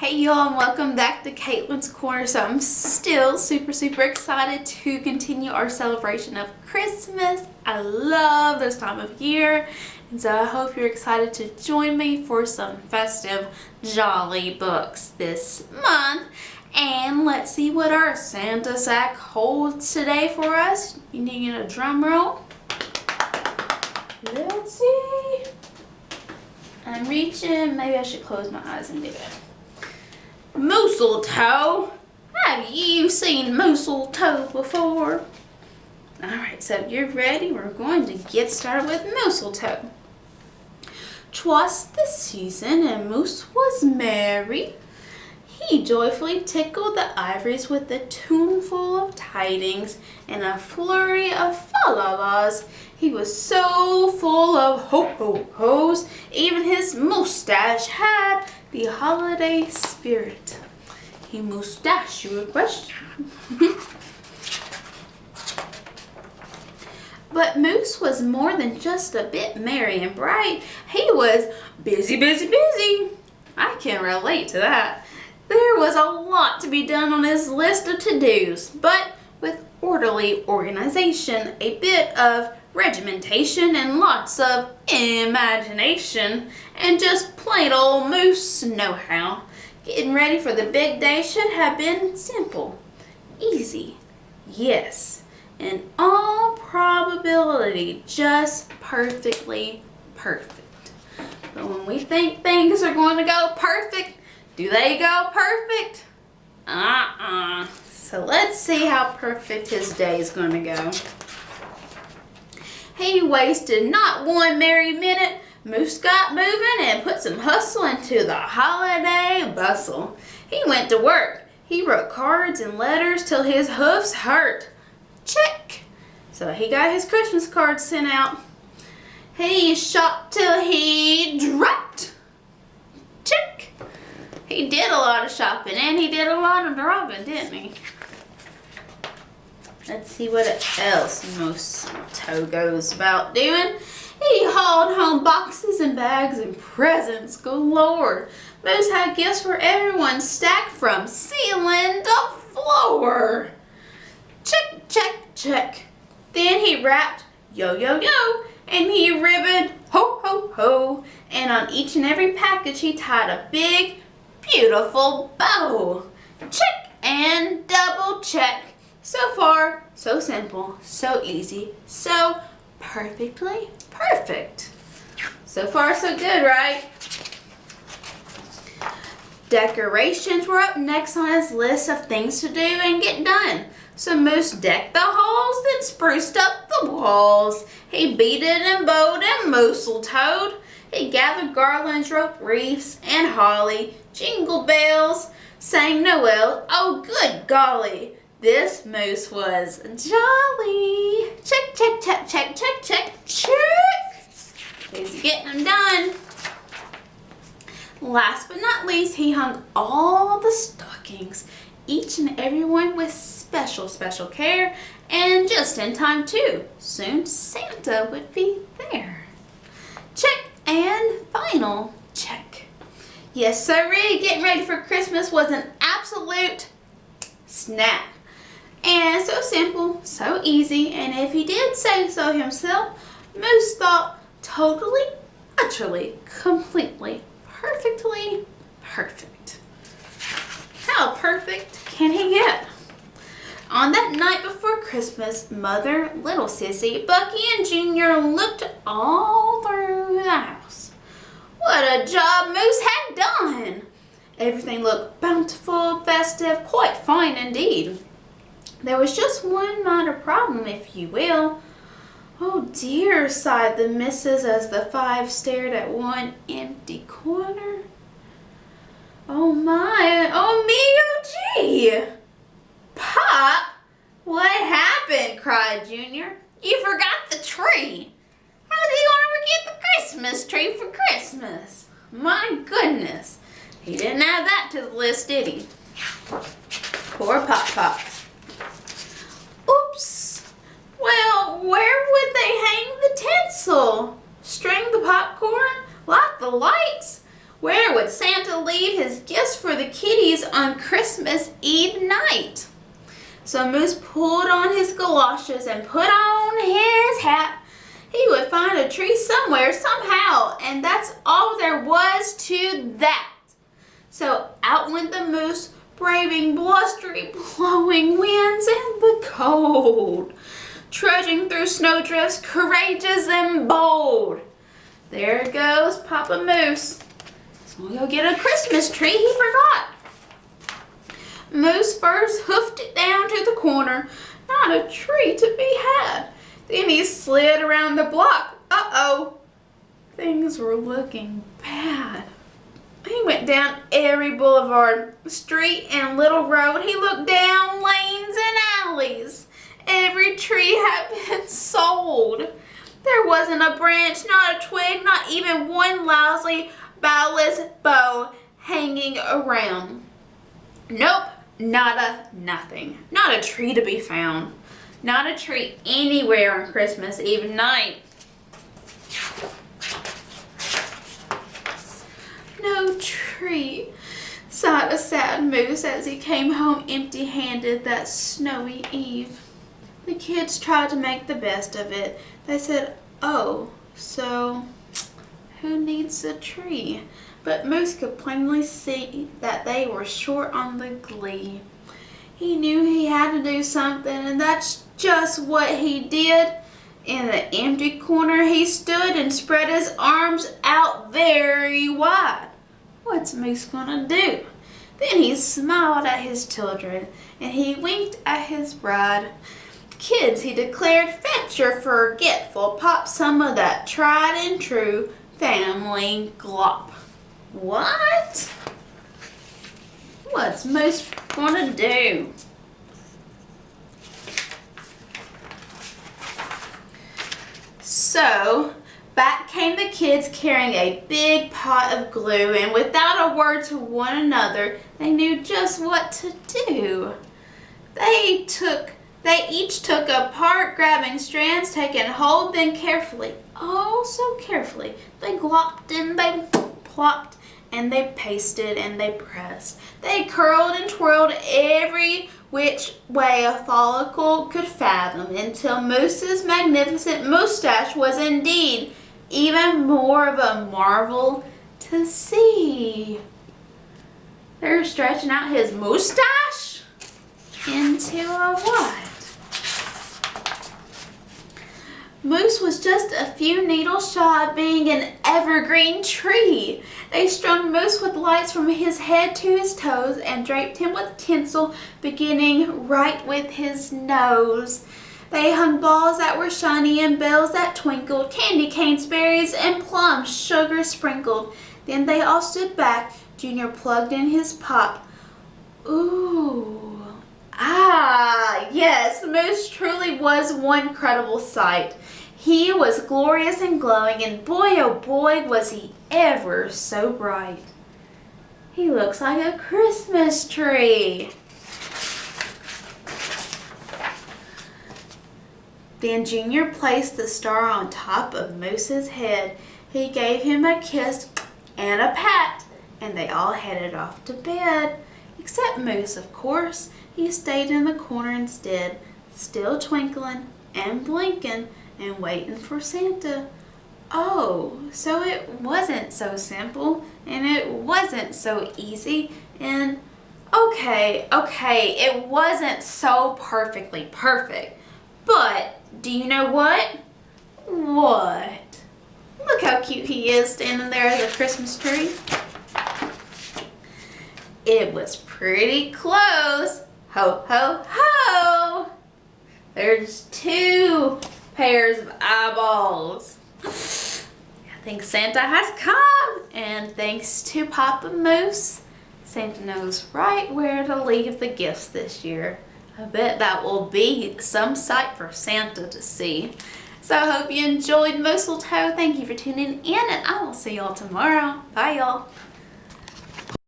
Hey y'all, and welcome back to Caitlyn's Corner. So I'm still super excited to continue our celebration of Christmas. I love this time of year, and so I hope you're excited to join me for some festive, jolly books this month. And let's see what our Santa sack holds today for us. You need a drum roll. Let's see. I'm reaching. Maybe I should close my eyes and do it. Mooseltoe. Have you seen Mooseltoe before? Alright, so you're ready. We're going to get started with Mooseltoe. 'Twas the season, and Moose was merry. He joyfully tickled the ivories with a tuneful of tidings and a flurry of fa-la-las. He was so full of ho-ho-hos, even his moustache had the holiday spirit. He moustached you a question. But Moose was more than just a bit merry and bright. He was busy. I can relate to that. There was a lot to be done on his list of to-dos, but with orderly organization, a bit of regimentation, and lots of imagination, and just plain old Moose know-how, getting ready for the big day should have been simple, easy, yes, in all probability, just perfectly perfect. But when we think things are going to go perfect, do they go perfect? So let's see how perfect his day is going to go. He wasted not one merry minute. Moose got moving and put some hustle into the holiday bustle. He went to work. He wrote cards and letters till his hoofs hurt. Check. So he got his Christmas cards sent out. He shopped till he dropped. Check. He did a lot of shopping and he did a lot of dropping, didn't he? Let's see what else Mooseltoe goes about doing. He hauled home boxes and bags and presents galore. Moose had gifts for everyone stacked from ceiling to floor. Check. Then he wrapped yo, and he ribboned ho. And on each and every package he tied a big, beautiful bow. Check and double check. So far, so simple, so easy, so perfectly perfect. So far, so good, right? Decorations were up next on his list of things to do and get done. So Moose decked the halls, then spruced up the walls. He beaded and bowed and Mooseltoed. He gathered garlands, roped wreaths, and holly, jingle bells, sang Noel. Oh, good golly! This Moose was jolly. Check. He's getting them done. Last but not least, he hung all the stockings, each and every one with special care, and just in time too. Soon Santa would be there. Check and final check. Yes, sirree, getting ready for Christmas was an absolute snap. And so simple, so easy, and if he did say so himself, Moose thought totally, utterly, completely, perfectly perfect. How perfect can he get? On that night before Christmas, Mother, Little Sissy, Bucky, and Junior looked all through the house. What a job Moose had done! Everything looked bountiful, festive, quite fine indeed. There was just one minor problem, if you will. Oh dear, sighed the missus as the five stared at one empty corner. Oh my, oh me, oh gee! Pop, what happened? Cried Junior. You forgot the tree. How's he gonna forget the Christmas tree for Christmas? My goodness. He didn't add that to the list, did he? Poor Pop. Oops. Well, where would they hang the tinsel? String the popcorn? Light the lights? Where would Santa leave his gifts for the kiddies on Christmas Eve night? So Moose pulled on his galoshes and put on his hat. He would find a tree somewhere, somehow, and that's all there was to that. So out went the moose, braving blustery, blowing winds and the cold, trudging through snowdrifts, courageous and bold. There goes Papa Moose. So we'll go get a Christmas tree he forgot. Moose first hoofed it down to the corner. Not a tree to be had. Then he slid around the block. Uh-oh. Things were looking bad. He went down every boulevard, street, and little road. He looked down lanes and alleys. Every tree had been sold. There wasn't a branch, not a twig, not even one lousy, boughless bough hanging around. Nope, nothing. Not a tree to be found. Not a tree anywhere on Christmas Eve night. No tree, sighed a sad moose as he came home empty-handed that snowy eve. The kids tried to make the best of it. They said, "Oh, so who needs a tree?" But Moose could plainly see that they were short on the glee. He knew he had to do something, and that's just what he did. In the empty corner he stood and spread his arms out very wide. What's Moose gonna do? Then he smiled at his children, and he winked at his bride. "Kids," he declared, "fetch your forgetful pop some of that tried and true family glop." What? What's Moose gonna do? So, back came the kids carrying a big pot of glue, and without a word to one another, they knew just what to do. They each took a part, grabbing strands, taking hold, then carefully, oh so carefully, they glopped and they plopped, and they pasted and they pressed. They curled and twirled every which way a follicle could fathom, until Moose's magnificent moustache was indeed even more of a marvel to see. They're stretching out his moustache into a what? Moose was just a few needles shy of being an evergreen tree. They strung Moose with lights from his head to his toes and draped him with tinsel, beginning right with his nose. They hung balls that were shiny and bells that twinkled, candy canes, berries, and plums, sugar sprinkled. Then they all stood back. Junior plugged in his pop. Ooh. Ah, yes, Moose truly was one credible sight. He was glorious and glowing, and boy, oh boy, was he ever so bright. He looks like a Christmas tree. Then Junior placed the star on top of Moose's head. He gave him a kiss and a pat, and they all headed off to bed. Except Moose, of course. He stayed in the corner instead, still twinkling and blinking and waiting for Santa. Oh, so it wasn't so simple, and it wasn't so easy, and okay, it wasn't so perfectly perfect. But do you know what? What? Look how cute he is standing there as a Christmas tree. It was pretty close. Ho, ho, ho! There's 2 pairs of eyeballs. I think Santa has come, and thanks to Papa Moose, Santa knows right where to leave the gifts this year. I bet that will be some sight for Santa to see. So I hope you enjoyed Mooseltoe. Thank you for tuning in, and I will see y'all tomorrow. Bye, y'all.